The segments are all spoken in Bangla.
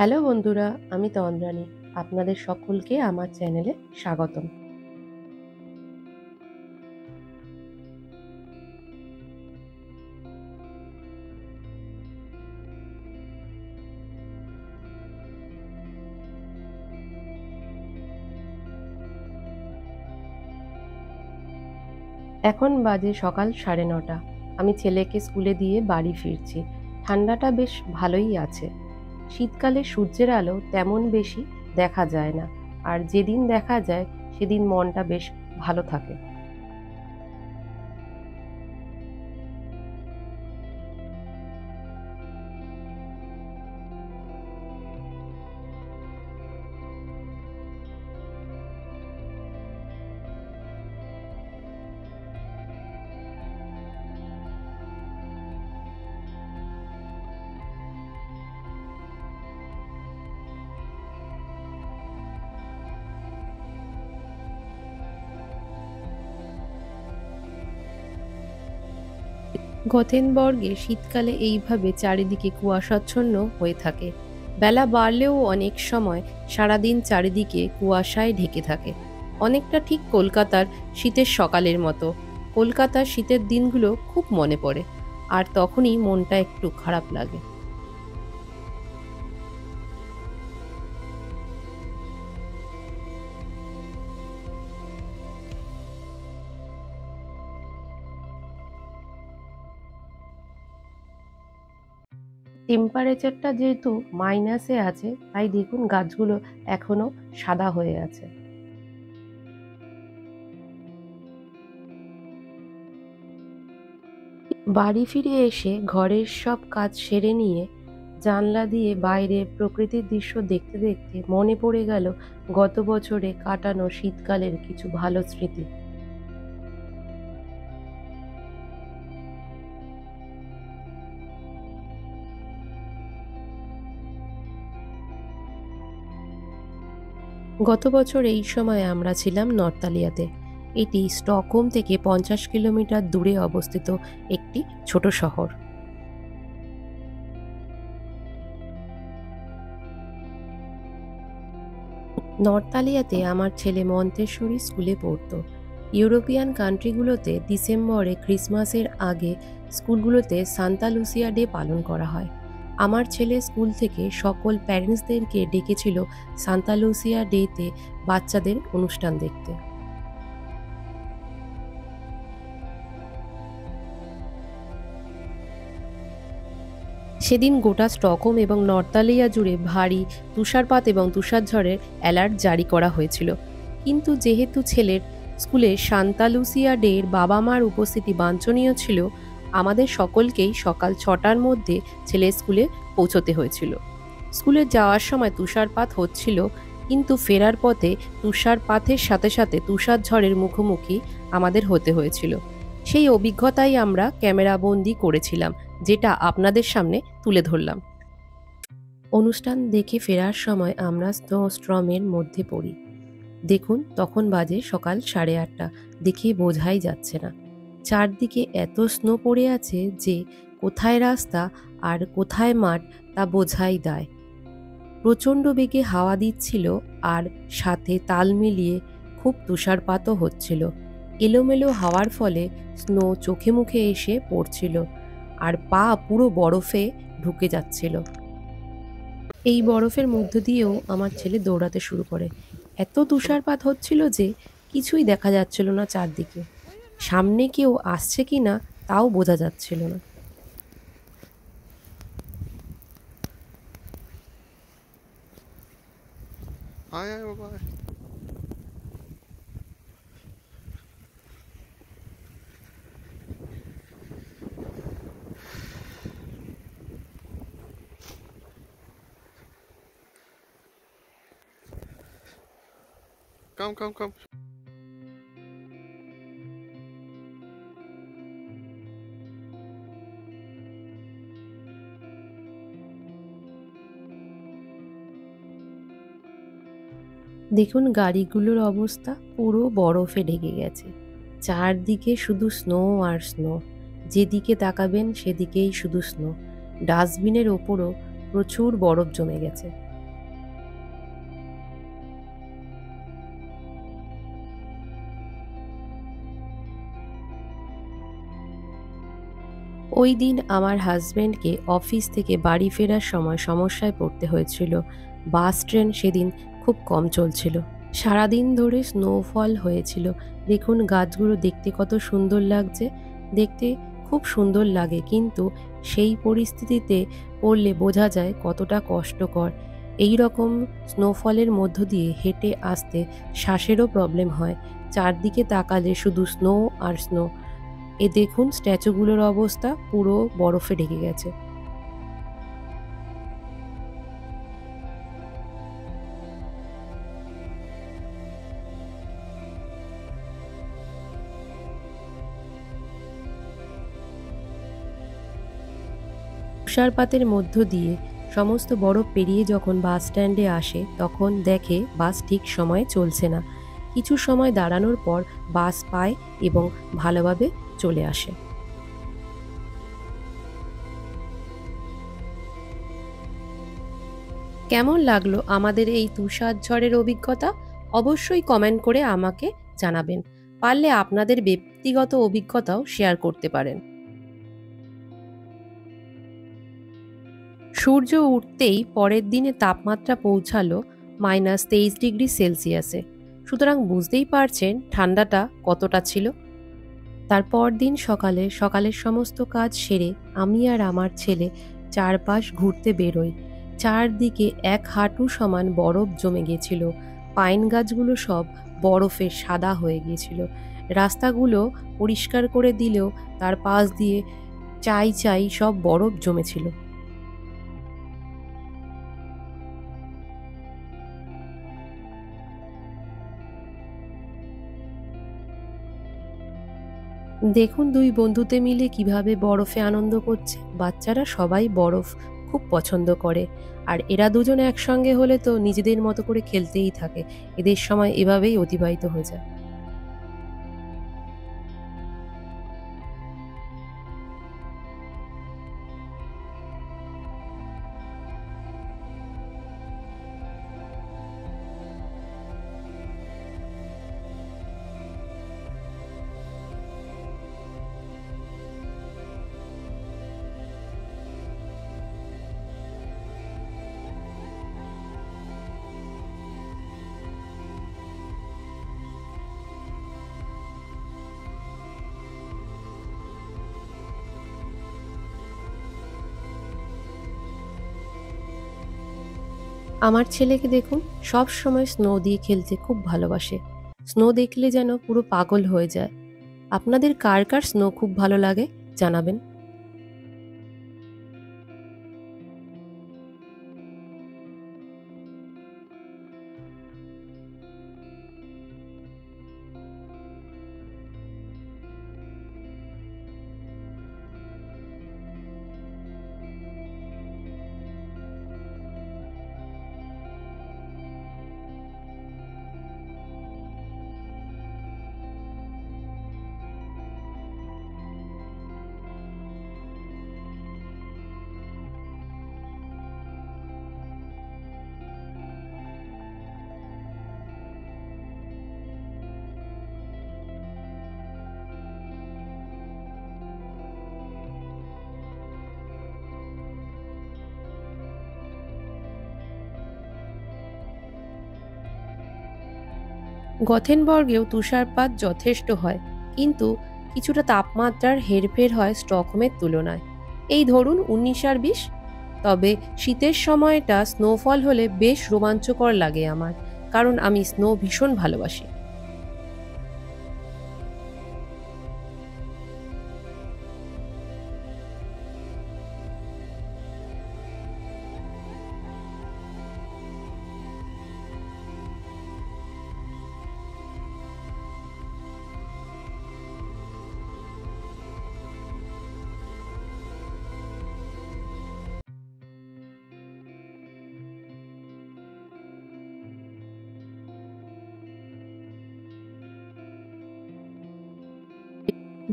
হ্যালো বন্ধুরা, আমি তন্দ্রানী। আপনাদের সকলকে আমার চ্যানেলে স্বাগতম। এখন বাজে সকাল 9:30। আমি ছেলেকে স্কুলে দিয়ে বাড়ি ফিরছি। ঠান্ডাটা বেশ ভালোই আছে। শীতকালে সূর্যের আলো তেমন বেশি দেখা যায় না, আর যেদিন দেখা যায় সেদিন মনটা বেশ ভালো থাকে। গথেনবর্গে শীতকালে এইভাবে চারিদিকে কুয়াশাচ্ছন্ন হয়ে থাকে। বেলা বাড়লেও অনেক সময় সারাদিন চারিদিকে কুয়াশায় ঢেকে থাকে। অনেকটা ঠিক কলকাতার শীতের সকালের মতো। কলকাতার শীতের দিনগুলো খুব মনে পড়ে, আর তখনই মনটা একটু খারাপ লাগে। টেম্পারেচারটা যেহেতু মাইনাসে আছে, তাই দেখুন গাছগুলো এখনো সাদা হয়ে আছে। বাড়ি ফিরে এসে ঘরের সব কাজ সেরে নিয়ে জানলা দিয়ে বাইরের প্রকৃতির দৃশ্য দেখতে দেখতে মনে পড়ে গেল গত বছরে কাটানো শীতকালের কিছু ভালো স্মৃতি। গত বছর এই সময় আমরা ছিলাম নর্তালিয়াতে। এটি স্টকহোম থেকে 50 কিলোমিটার দূরে অবস্থিত একটি ছোট শহর। নর্তালিয়াতে আমার ছেলে মন্তেশ্বরী স্কুলে পড়তো। ইউরোপিয়ান কান্ট্রিগুলোতে ডিসেম্বরে ক্রিসমাসের আগে স্কুলগুলোতে সান্তা লুসিয়া ডে পালন করা হয়। আমার ছেলে স্কুল থেকে সকল প্যারেন্টসদেরকে ডেকেছিল সান্তা লুসিয়া ডেতে বাচ্চাদের অনুষ্ঠান দেখতে। সেদিন গোটা স্টকহোম এবং নর্তালিয়া জুড়ে ভারী তুষারপাত এবং তুষারঝড়ের অ্যালার্ট জারি করা হয়েছিল। কিন্তু যেহেতু ছেলের স্কুলে সান্তা লুসিয়া ডের বাবা মার উপস্থিতি বাঞ্ছনীয় ছিল, আমাদের সকলকেই সকাল 6টার মধ্যে ছেলের স্কুলে পৌঁছতে হয়েছিল। স্কুলে যাওয়ার সময় তুষারপাত হচ্ছিল, কিন্তু ফেরার পথে তুষারপাতের সাথে সাথে তুষারঝড়ের মুখোমুখি আমাদের হতে হয়েছিল। সেই অভিজ্ঞতাই আমরা ক্যামেরাবন্দি করেছিলাম, যেটা আপনাদের সামনে তুলে ধরলাম। অনুষ্ঠান দেখে ফেরার সময় আমরা স্নোস্টর্মের মধ্যে পড়ি। দেখুন, তখন বাজে সকাল 8:30। দেখে বোঝাই যাচ্ছে না। চারদিকে এত স্নো পড়ে আছে যে কোথায় রাস্তা আর কোথায় মাঠ তা বোঝাই দায়। প্রচণ্ড বেগে হাওয়া দিচ্ছিল, আর সাথে তাল মিলিয়ে খুব তুষারপাতও হচ্ছিল। এলোমেলো হাওয়ার ফলে স্নো চোখে মুখে এসে পড়ছিল, আর পা পুরো বরফে ঢুকে যাচ্ছিল। এই বরফের মধ্য দিয়েও আমার ছেলে দৌড়াতে শুরু করে। এত তুষারপাত হচ্ছিল যে কিছুই দেখা যাচ্ছিল না চারদিকে। সামনে কেউ আসছে কিনা তাও বোঝা যাচ্ছিল না। আয় আয় বাবা আয়। Come. দেখুন, গাড়িগুলোর অবস্থা পুরো বরফে ঢেকে গেছে। চারদিকে শুধু স্নো আর স্নো। যেদিকে তাকাবেন সেদিকেই শুধু স্নো। ডাস্টবিনের ওপরও প্রচুর বরফ জমে গেছে। ওই দিন আমার হাজব্যান্ডকে অফিস থেকে বাড়ি ফেরার সময় সমস্যায় পড়তে হয়েছিল। বাস ট্রেন সেদিন খুব কম চলছিল। সারাদিন ধরে স্নোফল হয়েছিল। দেখুন গাছগুলো দেখতে কত সুন্দর লাগছে। দেখতে খুব সুন্দর লাগে, কিন্তু সেই পরিস্থিতিতে পড়লে বোঝা যায় কতটা কষ্টকর। এই রকম স্নোফলের মধ্য দিয়ে হেঁটে আসতে শ্বাসেরও প্রবলেম হয়। চারদিকে তাকালে শুধু স্নো আর স্নো। দেখুন স্ট্যাচুগুলোর অবস্থা পুরো বরফে ঢেকে গেছে। তুষারপাতের মধ্য দিয়ে সমস্ত বরফ পেরিয়ে যখন বাস স্ট্যান্ডে আসে, তখন দেখে বাস ঠিক সময়ে চলছে না। কিছু সময় দাঁড়ানোর পর বাস পায় এবং ভালোভাবে চলে আসে। কেমন লাগলো আমাদের এই তুষার ঝড়ের অভিজ্ঞতা? অবশ্যই কমেন্ট করে আমাকে জানাবেন। পারলে আপনাদের ব্যক্তিগত অভিজ্ঞতাও শেয়ার করতে পারেন। সূর্য উঠতেই পরের দিনে তাপমাত্রা পৌঁছালো -23°C। সুতরাং বুঝতেই পারছেন ঠান্ডাটা কতটা ছিল। তারপর দিন সকালের সমস্ত কাজ সেরে আমি আর আমার ছেলে চারপাশ ঘুরতে বেরোই। চারদিকে এক হাঁটু সমান বরফ জমে গেছিল। পাইন গাছগুলো সব বরফে সাদা হয়ে গিয়েছিল। রাস্তাগুলো পরিষ্কার করে দিলেও তার পাশ দিয়ে চাই সব বরফ জমেছিল। দেখুন দুই বন্ধুতে মিলে কিভাবে বরফে আনন্দ করছে। বাচ্চারা সবাই বরফ খুব পছন্দ করে, আর এরা দুজনে একসঙ্গে হলে তো নিজেদের মতো করে খেলতেই থাকে। এদের সময় এভাবেই অতিবাহিত হয়ে যায়। আমার ছেলেকে দেখুন, সব সময় স্নো দিয়ে খেলতে খুব ভালোবাসে। স্নো দেখলে যেন পুরো পাগল হয়ে যায়। আপনাদের কার কার স্নো খুব ভালো লাগে জানাবেন। গথেনবর্গেও তুষারপাত যথেষ্ট হয়, কিন্তু কিছুটা তাপমাত্রার হেরফের হয় স্টকহোমের তুলনায়। এই ধরুন 19 আর 20। তবে শীতের সময়টা স্নোফল হলে বেশ রোমাঞ্চকর লাগে আমার, কারণ আমি স্নো ভীষণ ভালোবাসি।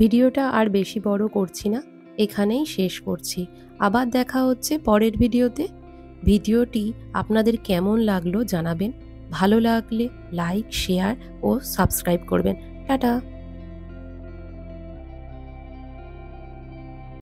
ভিডিওটা আর বেশি বড় করছি না, এখানেই শেষ করছি। আবার দেখা হচ্ছে পরের ভিডিওতে। ভিডিওটি আপনাদের কেমন লাগলো জানাবেন। ভালো লাগলে লাইক, শেয়ার ও সাবস্ক্রাইব করবেন। টাটা।